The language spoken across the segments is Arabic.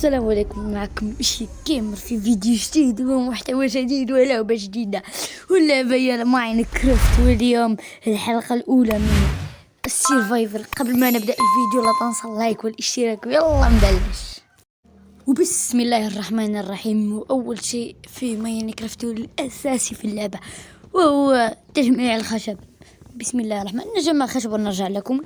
السلام عليكم، معكم شي كيمر في فيديو جديد ومحتوى جديد ولعبة جديدة واللعبة هي ماينكرافت. واليوم الحلقة الأولى من السيرفايفل. قبل ما نبدأ الفيديو لا تنسى اللايك والاشتراك ويلا نبلش. وبسم الله الرحمن الرحيم. وأول شيء في ماينكرافت الأساسي في اللعبة وهو تجميع الخشب. بسم الله الرحمن، نجمع الخشب ونرجع لكم.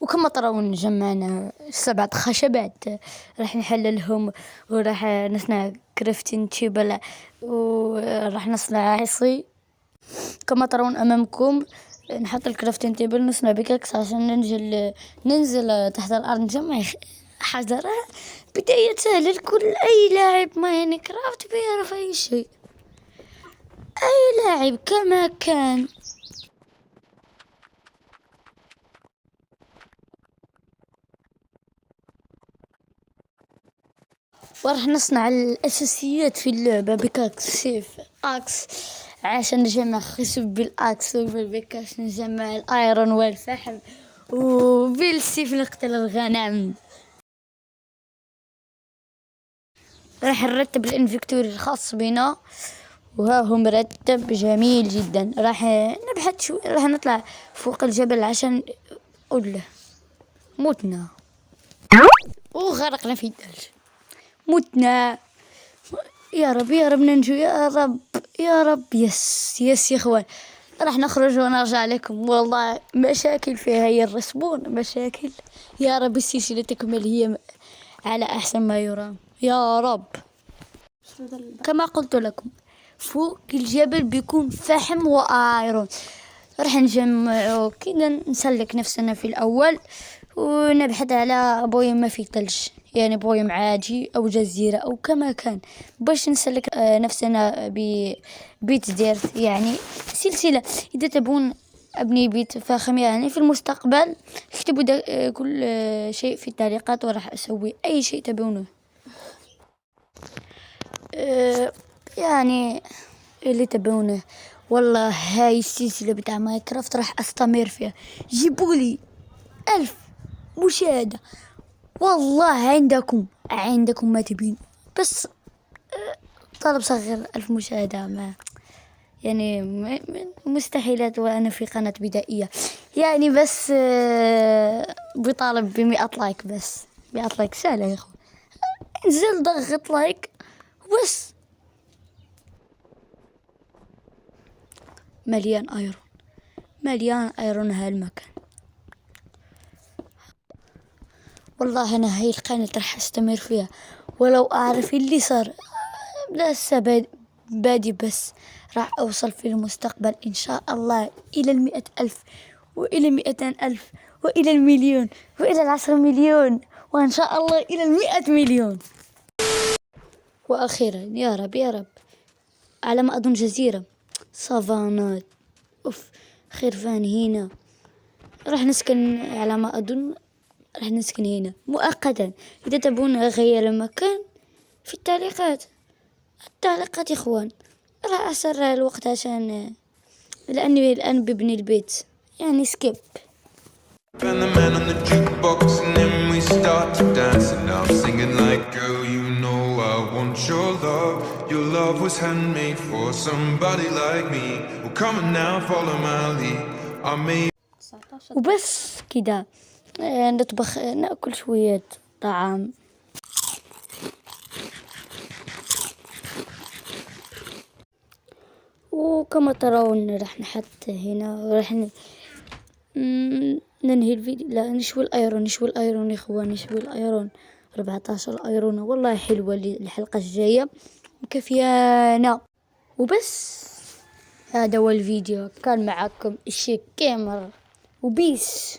وكما ترون جمعنا 7 خشبات راح نحللهم وراح نصنع كرافتين تيبل وراح نصنع عصي. كما ترون امامكم نحط الكرافتين تيبل، نصنع بيكاكس عشان ننزل تحت الارض نجمع حجر. بداية سهلة لكل اي لاعب ماينكرافت بيعرف اي شيء، اي لاعب كما كان. وراح نصنع الأساسيات في اللعبة: بيكاكس، سيف، أكس، عشان نجمع خشب بالأكس، وبالبيكاكس نجمع الأيرون والفحم، وبالسيف نقتل الغنم. راح نرتب الانفكتوري الخاص بنا، وها هو مرتب جميل جدا. راح نبحث شوي، راح نطلع فوق الجبل عشان متنا وغرقنا في الثلج. متنا، يا رب يا رب ننجو، يا رب يا رب. يس يا اخوان، راح نخرج ونرجع لكم. والله مشاكل فيها هي الرسبون، مشاكل. يا رب السلسلة تكمل هي على احسن ما يرام يا رب. كما قلت لكم فوق الجبل بيكون فحم وايرون. راح نجمع كذا، نسلك نفسنا في الاول ونبحث على بويم ما في ثلج، يعني بويم عادي او جزيرة او كما كان، باش نسلك نفسنا ببيت ديرت، يعني سلسلة. اذا تبون ابني بيت فاخر يعني في المستقبل اكتبوا كل شيء في التعليقات وراح اسوي اي شيء تبونه. يعني اللي تبونه. والله هاي السلسلة بتاع ماينكرافت راح استمر فيها. جيبولي 1000 مشاهدة، والله عندكم ما تبين. بس طلب صغير 1000 مشاهدة، ما يعني مستحيلات وانا في قناة بدائية يعني. بس بطالب ب100 لايك، بس 100 لايك سهلة يا اخوان. انزل ضغط لايك بس. مليان ايرون هالمكان. والله انا هاي القناة راح استمر فيها ولو اعرف اللي صار. لسه بادي، بس راح اوصل في المستقبل ان شاء الله الى 100,000 والى 200,000 والى المليون والى 10 مليون وان شاء الله الى 100 مليون. واخيرا يا رب يا رب، على ما اظن جزيرة سافانات، خرفان هنا. راح نسكن على ما اظن، راح نسكن هنا مؤقتا. اذا تبون اغير المكان في التعليقات يا اخوان. راح اسرع الوقت عشان لاني الان ببني البيت، يعني سكيب. And the man on the jukebox and then we start to dance and I'm singing like, girl, you know I want your love was handmade for somebody like me. Well, come on now, follow my lead. I made. وبس كده نطبخ، ناكل شوية طعام. وكما ترون راح نحط هنا وراح ننهي الفيديو. لا، نشوي الايرون يا اخوان، نشوي الايرون. 14 ايرون والله حلوة الحلقة الجاية مكفيانا. وبس هذا هو الفيديو، كان معكم الشيك كيمر وبيس.